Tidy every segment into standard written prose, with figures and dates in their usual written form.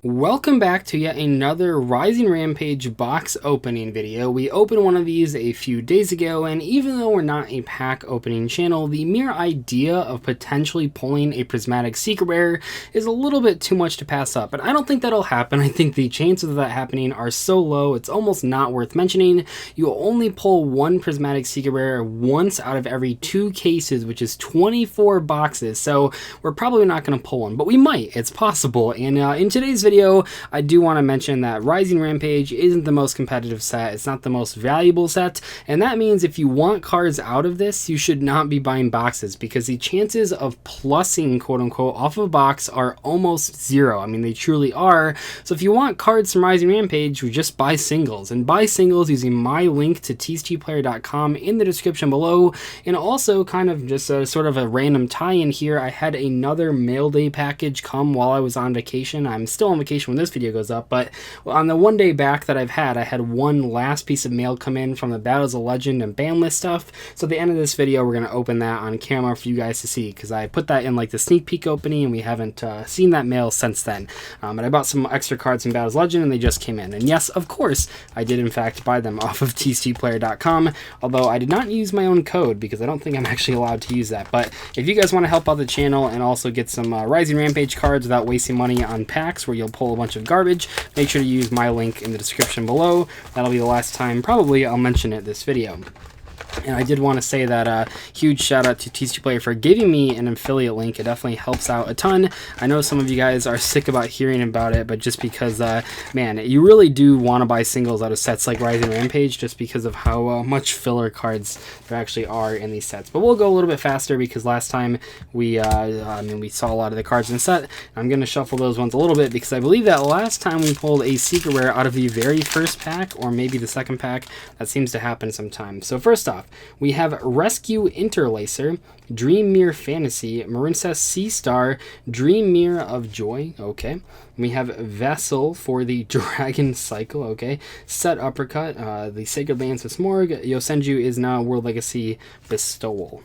Welcome back to yet another Rising Rampage box opening video. We opened one of these a few days ago, and even though we're not a pack opening channel, the mere idea of potentially pulling a Prismatic Secret Rare is a little bit too much to pass up, but I don't think that'll happen. I think the chances of that happening are so low, it's almost not worth mentioning. You'll only pull one Prismatic Secret Rare once out of every 2 cases, which is 24 boxes, so we're probably not going to pull one, but we might. It's possible, and in today's video, I do want to mention that Rising Rampage isn't the most competitive set, it's not the most valuable set, and that means if you want cards out of this, you should not be buying boxes, because the chances of plussing, quote-unquote, off of a box are almost zero. I mean, they truly are. So if you want cards from Rising Rampage, you just buy singles, and buy singles using my link to tcgplayer.com in the description below. And also, kind of just sort of a random tie-in here, I had another mail day package come while I was on vacation. I'm still on vacation when this video goes up, but on the one day back that I've had, I had one last piece of mail come in from the Battles of Legend and ban list stuff. So at the end of this video, we're going to open that on camera for you guys to see, because I put that in like the sneak peek opening, and we haven't seen that mail since then. But I bought some extra cards from Battles of Legend, and they just came in. And yes, of course, I did in fact buy them off of tcgplayer.com, although I did not use my own code, because I don't think I'm actually allowed to use that. But if you guys want to help out the channel and also get some Rising Rampage cards without wasting money on packs where you'll pull a bunch of garbage, make sure to use my link in the description below. That'll be the last time probably I'll mention it this video. And I did want to say that huge shout out to TCG Player for giving me an affiliate link. It definitely helps out a ton. I know some of you guys are sick about hearing about it, but just because, man, you really do want to buy singles out of sets like Rising Rampage just because of how much filler cards there actually are in these sets. But we'll go a little bit faster because last time we saw a lot of the cards in the set. I'm going to shuffle those ones a little bit because I believe that last time we pulled a secret rare out of the very first pack, or maybe the second pack. That seems to happen sometimes. So first off, we have Rescue Interlacer, Dream Mirror Fantasy, Marincess Sea Star, Dream Mirror of Joy, okay. We have Vessel for the Dragon Cycle, okay. Set Uppercut, the Sacred Lands of Smorg, Yosenju is now World Legacy Bestowal.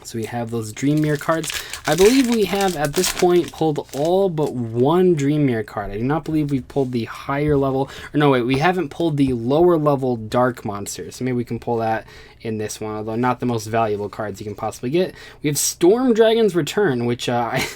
So we have those Dream Mirror cards. I believe we have, at this point, pulled all but one Dream Mirror card. I do not believe we've pulled the higher level, or no, wait, we haven't pulled the lower level Dark Monsters. So maybe we can pull that in this one, although not the most valuable cards you can possibly get. We have Storm Dragon's Return, which I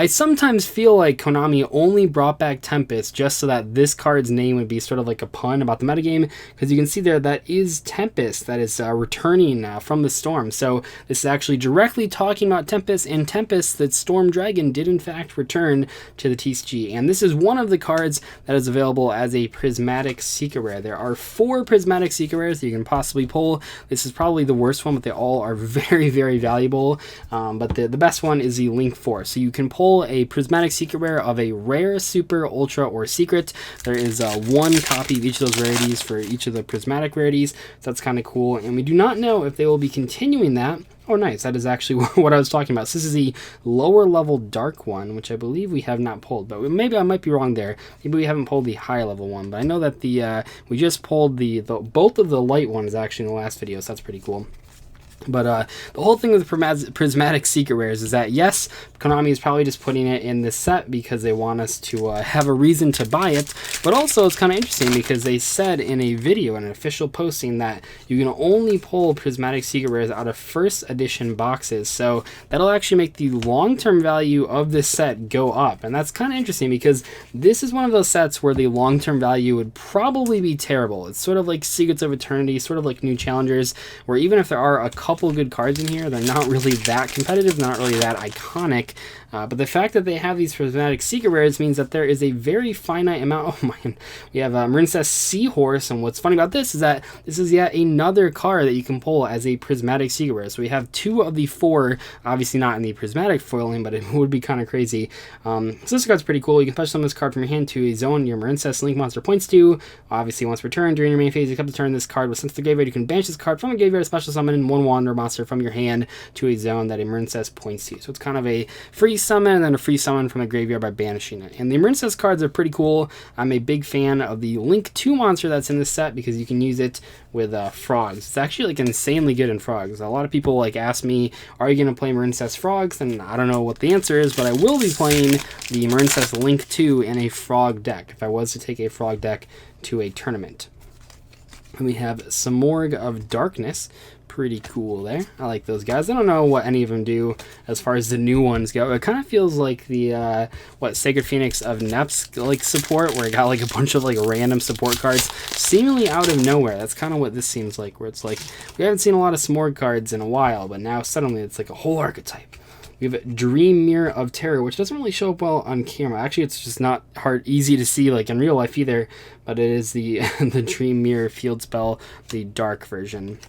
sometimes feel like Konami only brought back Tempest just so that this card's name would be sort of like a pun about the metagame, because you can see there that is Tempest that is returning from the storm. So this is actually directly talking about Tempest, and Tempest, that Storm Dragon, did in fact return to the TCG. And this is one of the cards that is available as a Prismatic Secret Rare. There are 4 Prismatic Secret Rares that you can possibly pull. This is probably the worst one, but they all are very, very valuable. But the best one is the Link 4. So you can pull a Prismatic Secret Rare of a Rare, Super, Ultra, or Secret. There is one copy of each of those rarities for each of the Prismatic rarities. So that's kind of cool. And we do not know if they will be continuing that. Oh, nice. That is actually what I was talking about. So this is the lower level dark one, which I believe we have not pulled, but maybe I might be wrong there. Maybe we haven't pulled the higher level one, but I know that we just pulled both of the light ones actually in the last video, so that's pretty cool. But the whole thing with Prismatic Secret Rares is that, yes, Konami is probably just putting it in this set because they want us to have a reason to buy it, but also it's kind of interesting because they said in a video, in an official posting, that you can only pull Prismatic Secret Rares out of first edition boxes, so that'll actually make the long-term value of this set go up, and that's kind of interesting because this is one of those sets where the long-term value would probably be terrible. It's sort of like Secrets of Eternity, sort of like New Challengers, where even if there are a couple good cards in here, they're not really that competitive, not really that iconic. But the fact that they have these Prismatic Secret Rares means that there is a very finite amount. Oh man, we have Marincess Seahorse, and what's funny about this is that this is yet another card that you can pull as a Prismatic Secret Rare. So we have 2 of the 4, obviously not in the Prismatic foiling, but it would be kind of crazy. So this card's pretty cool. You can fetch summon this card from your hand to a zone your Marincess Link monster points to. Obviously, once returned during your main phase, you kept the turn this card was sent to the graveyard. You can banish this card from the graveyard, special summon 1 Wanderer monster from your hand to a zone that a Marincess points to. So it's kind of a free free summon and then a free summon from the graveyard by banishing it. And the Marincess cards are pretty cool. I'm a big fan of the Link 2 monster that's in this set because you can use it with frogs. It's actually like insanely good in frogs. A lot of people like ask me, are you going to play Marincess frogs? And I don't know what the answer is, but I will be playing the Marincess Link 2 in a frog deck if I was to take a frog deck to a tournament. And we have Samorg of Darkness. Pretty cool there. I like those guys. I don't know what any of them do as far as the new ones go. It kind of feels like the Sacred Phoenix of Nep's like support, where it got like a bunch of like random support cards seemingly out of nowhere. That's kind of what this seems like, where it's like we haven't seen a lot of Smorg cards in a while, but now suddenly it's like a whole archetype. We have Dream Mirror of Terror, which doesn't really show up well on camera. Actually, it's just not easy to see like in real life either, but it is the the Dream Mirror field spell, the dark version.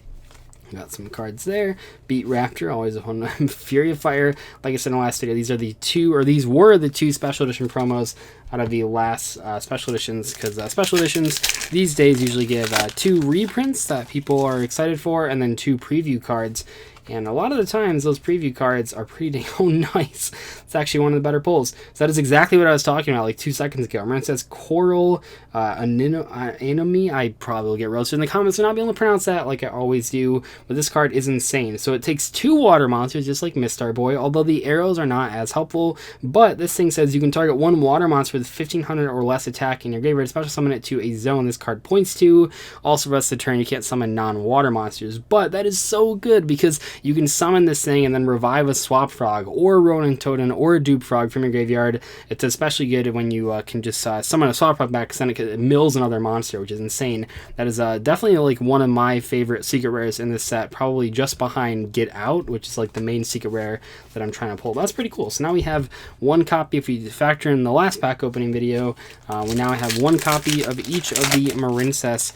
Got some cards there. Beat Raptor, always a fun one. Fury of Fire. Like I said in the last video, these were the two special edition promos out of the last special editions, because special editions these days usually give 2 reprints that people are excited for, and then 2 preview cards. And a lot of the times, those preview cards are pretty nice. It's actually one of the better pulls. So that is exactly what I was talking about like 2 seconds ago. Remember, it says Coral Anemone. I probably will get roasted in the comments for not being able to pronounce that like I always do. But this card is insane. So it takes 2 water monsters, just like Mistar Boy, although the arrows are not as helpful. But this thing says you can target 1 water monster with 1500 or less attack in your graveyard, special summon it to a zone this card points to. Also, for the rest of the turn, you can't summon non-water monsters. But that is so good because you can summon this thing and then revive a Swap Frog or Ronin Totem or a Dupe Frog from your graveyard. It's especially good when you can just summon a Swap Frog back, because then it mills another monster, which is insane. That is definitely like one of my favorite secret rares in this set, probably just behind Get Out, which is like the main secret rare that I'm trying to pull. But that's pretty cool. So now we have 1 copy. If we factor in the last pack opening video, we now have 1 copy of each of the Marincess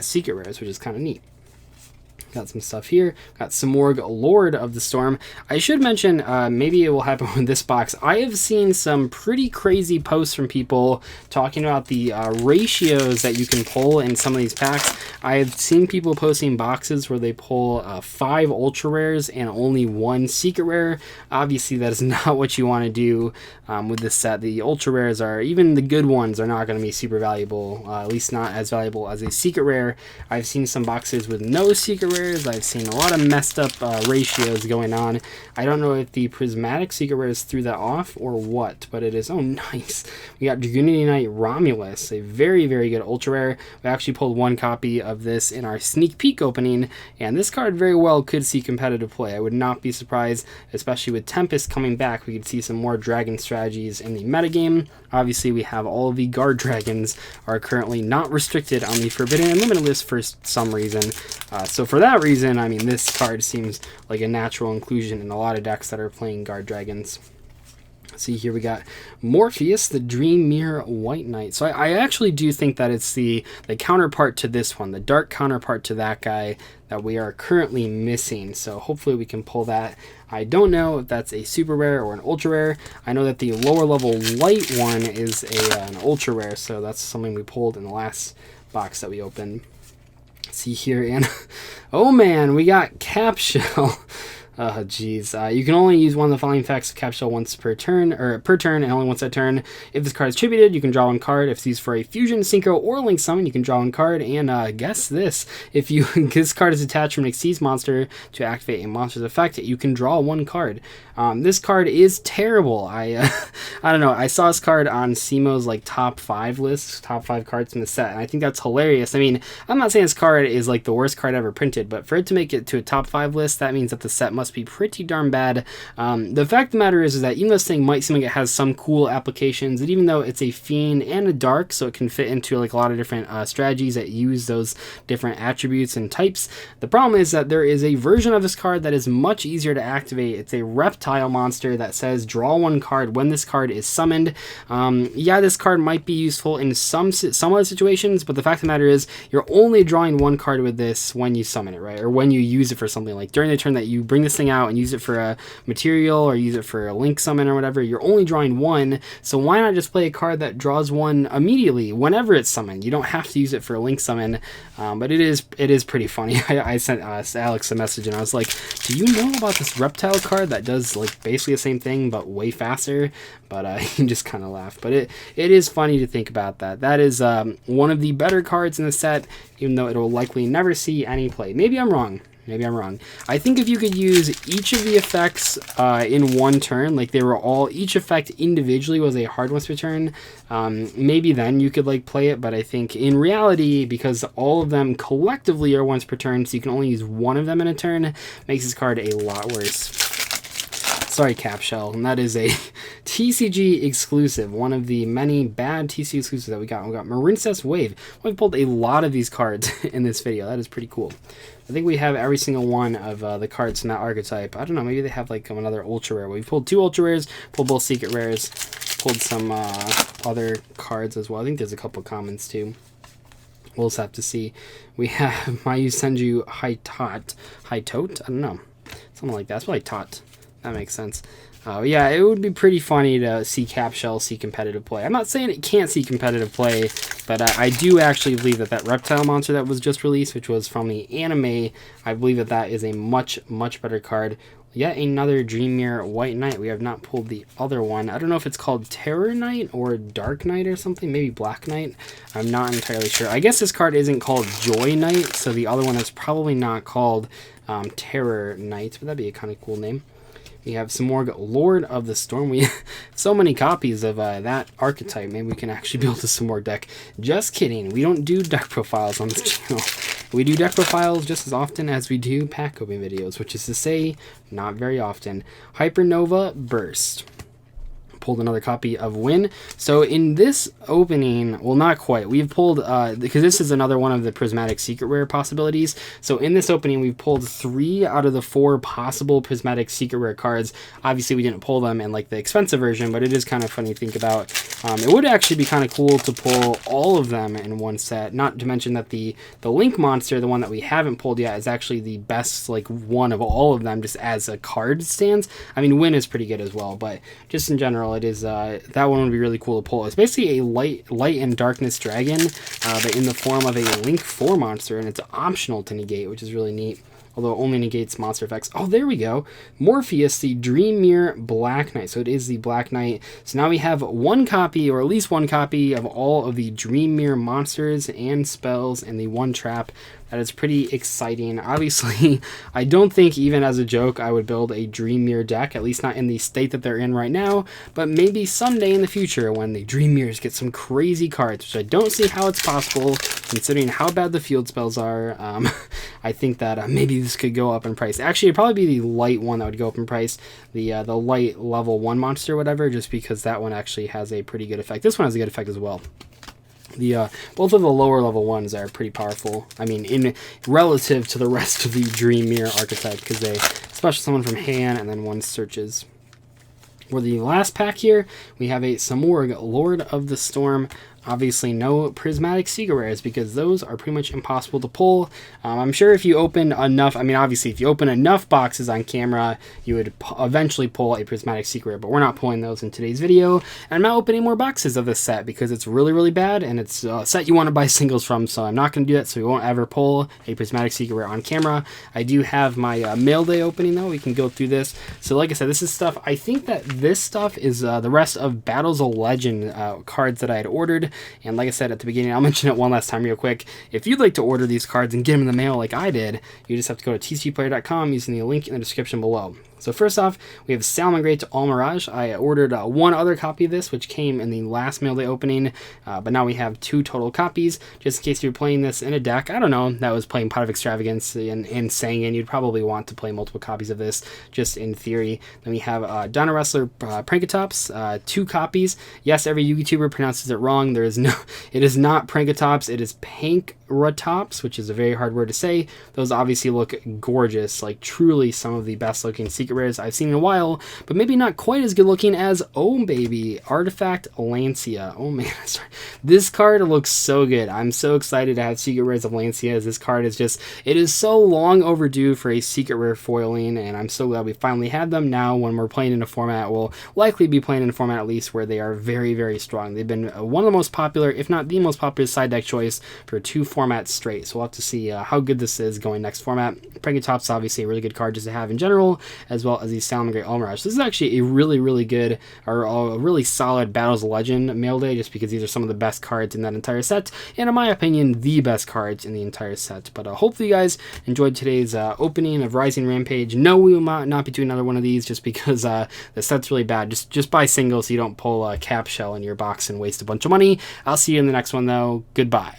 secret rares, which is kind of neat. Got some stuff here. Got Samorg, Lord of the Storm. I should mention, maybe it will happen with this box. I have seen some pretty crazy posts from people talking about the ratios that you can pull in some of these packs. I have seen people posting boxes where they pull 5 ultra rares and only 1 secret rare. Obviously, that is not what you want to do with this set. The ultra rares are, even the good ones, are not going to be super valuable, at least not as valuable as a secret rare. I've seen some boxes with no secret rare. I've seen a lot of messed up ratios going on. I don't know if the Prismatic secret rares threw that off or what, but it is, oh nice. We got Dragoonity Knight Romulus, a very, very good ultra rare. We actually pulled 1 copy of this in our sneak peek opening, and this card very well could see competitive play. I would not be surprised, especially with Tempest coming back. We could see some more dragon strategies in the metagame. Obviously, we have all of the guard dragons are currently not restricted on the Forbidden and Limited list for some reason. So for that reason, I mean, this card seems like a natural inclusion in a lot of decks that are playing guard dragons. See, here we got Morpheus, the Dream Mirror White Knight. So I actually do think that it's the counterpart to this one, the dark counterpart to that guy that we are currently missing. So hopefully we can pull that. I don't know if that's a super rare or an ultra rare. I know that the lower level light one is an ultra rare, so that's something we pulled in the last box that we opened. See here, and oh man, we got Cap Shell. Oh, geez. You can only use one of the following effects of Cap Shell once per turn, and only once a turn. If this card is tributed, you can draw 1 card. If it's used for a Fusion, Synchro, or Link Summon, you can draw 1 card. And guess this. If this card is attached from an Xyz monster to activate a monster's effect, you can draw 1 card. This card is terrible. I don't know. I saw this card on Simo's like top 5 list, top 5 cards from the set, and I think that's hilarious. I mean, I'm not saying this card is like the worst card ever printed, but for it to make it to a top 5 list, that means that the set must be pretty darn bad. The fact of the matter is that even though this thing might seem like it has some cool applications, and even though it's a fiend and a dark, so it can fit into like a lot of different strategies that use those different attributes and types, the problem is that there is a version of this card that is much easier to activate. It's a reptile monster that says draw 1 card when this card is summoned. Yeah, this card might be useful in some other situations, but the fact of the matter is you're only drawing one card with this when you summon it, right? Or when you use it for something, like during the turn that you bring this thing out and use it for a material or use it for a link summon or whatever, you're only drawing one. So why not just play a card that draws one immediately whenever it's summoned? You don't have to use it for a link summon, but it is pretty funny. I sent Alex a message and I was like, do you know about this reptile card that does like basically the same thing but way faster? But he just kind of laughed. But it is funny to think about that. That is one of the better cards in the set, even though it will likely never see any play. Maybe I'm wrong. Maybe I'm wrong. I think if you could use each of the effects in one turn, like they were all, each effect individually was a hard once per turn, maybe then you could like play it. But I think in reality, because all of them collectively are once per turn, so you can only use one of them in a turn, makes this card a lot worse. Sorry, Capshell, and that is a TCG exclusive, one of the many bad TCG exclusives that we got. We got Marincess Wave. We've pulled a lot of these cards in this video. That is pretty cool. I think we have every single one of the cards in that archetype. I don't know, maybe they have like another ultra rare. We've pulled 2 ultra rares, pulled both secret rares, pulled some other cards as well. I think there's a couple commons too. We'll just have to see. We have Mayu Senju Haitot. I don't know. Something like that. It's probably Tot. That makes sense. Yeah, it would be pretty funny to see Capshell see competitive play. I'm not saying it can't see competitive play, but I do actually believe that that reptile monster that was just released, which was from the anime, I believe that that is a much, much better card. Yet another Dream Mirror White Knight. We have not pulled the other one. I don't know if it's called Terror Knight or Dark Knight or something. Maybe Black Knight. I'm not entirely sure. I guess this card isn't called Joy Knight, so the other one is probably not called Terror Knight, but that'd be a kind of cool name. We have some more Lord of the Storm. We have so many copies of that archetype. Maybe we can actually build some more deck. Just kidding. We don't do deck profiles on this channel. We do deck profiles just as often as we do pack opening videos, which is to say, not very often. Hypernova Burst. Pulled another copy of Win. So in this opening, well, not quite, we've pulled because this is another one of the Prismatic secret rare possibilities. So in this opening, we've pulled 3 out of the 4 possible Prismatic secret rare cards. Obviously we didn't pull them in like the expensive version, but it is kind of funny to think about. It would actually be kind of cool to pull all of them in one set, not to mention that the Link monster, the one that we haven't pulled yet, is actually the best like one of all of them just as a card stands. I mean, Win is pretty good as well, but just in general, it is that one would be really cool to pull. It's basically a light and darkness dragon, but in the form of a Link 4 monster, and it's optional to negate, which is really neat. Although it only negates monster effects. Oh, there we go. Morpheus, the Dream Mirror Black Knight. So it is the Black Knight. So now we have one copy, or at least one copy, of all of the Dream Mirror monsters and spells and the one trap. That is pretty exciting. Obviously, I don't think even as a joke I would build a Dream Mirror deck, at least not in the state that they're in right now, but maybe someday in the future when the Dream Mirrors get some crazy cards, which I don't see how it's possible considering how bad the field spells are. I think that maybe this could go up in price. Actually, it'd probably be the light one that would go up in price, the light level 1 monster or whatever, just because that one actually has a pretty good effect. This one has a good effect as well. Both of the lower level ones are pretty powerful. I mean, in relative to the rest of the Dream Mirror archetype, because they special summon from hand and then one searches. For the last pack here, we have a Samorg, Lord of the Storm. Obviously no Prismatic secret rares because those are pretty much impossible to pull. I'm sure if you open enough, I mean obviously if you open enough boxes on camera, you would eventually pull a Prismatic secret rare, but we're not pulling those in today's video. And I'm not opening more boxes of this set because it's really, really bad and it's a set you want to buy singles from, so I'm not going to do that, so we won't ever pull a Prismatic secret rare on camera. I do have my mail day opening though, we can go through this. So like I said, this is stuff, I think that this stuff is the rest of Battles of Legend cards that I had ordered. And like I said at the beginning, I'll mention it one last time real quick. If you'd like to order these cards and get them in the mail like I did, you just have to go to tcgplayer.com using the link in the description below. So first off, we have Salamangreat Almirage. I ordered one other copy of this, which came in the last mail day opening, but now we have 2 total copies. Just in case you're playing this in a deck, I don't know, that was playing Pot of Extravagance and Sangan, you'd probably want to play multiple copies of this, just in theory. Then we have Donna Wrestler Prankatops, 2 copies. Yes, every YouTuber pronounces it wrong. There is no, it is not Prankatops, it is Triceratops, which is a very hard word to say. Those obviously look gorgeous, like truly some of the best looking secret rares I've seen in a while, but maybe not quite as good looking as, oh baby, Artifact Lancia. Oh man, this card looks so good. I'm so excited to have secret rares of Lancia, as this card is just, it is so long overdue for a secret rare foiling, and I'm so glad we finally had them. Now when we're playing in a format, we'll likely be playing in a format at least where they are very, very strong. They've been one of the most popular, if not the most popular side deck choice for 2 formats straight. So we'll have to see how good this is going next format. Pregutop's obviously a really good card just to have in general, as well as the Salamangreat Almirage. This is actually a really, really good, or a really solid Battles Legend mail day, just because these are some of the best cards in that entire set, and in my opinion, the best cards in the entire set. But hopefully you guys enjoyed today's opening of Rising Rampage. No, we will not be doing another one of these, just because the set's really bad. Just buy singles so you don't pull a cap shell in your box and waste a bunch of money. I'll see you in the next one though. Goodbye.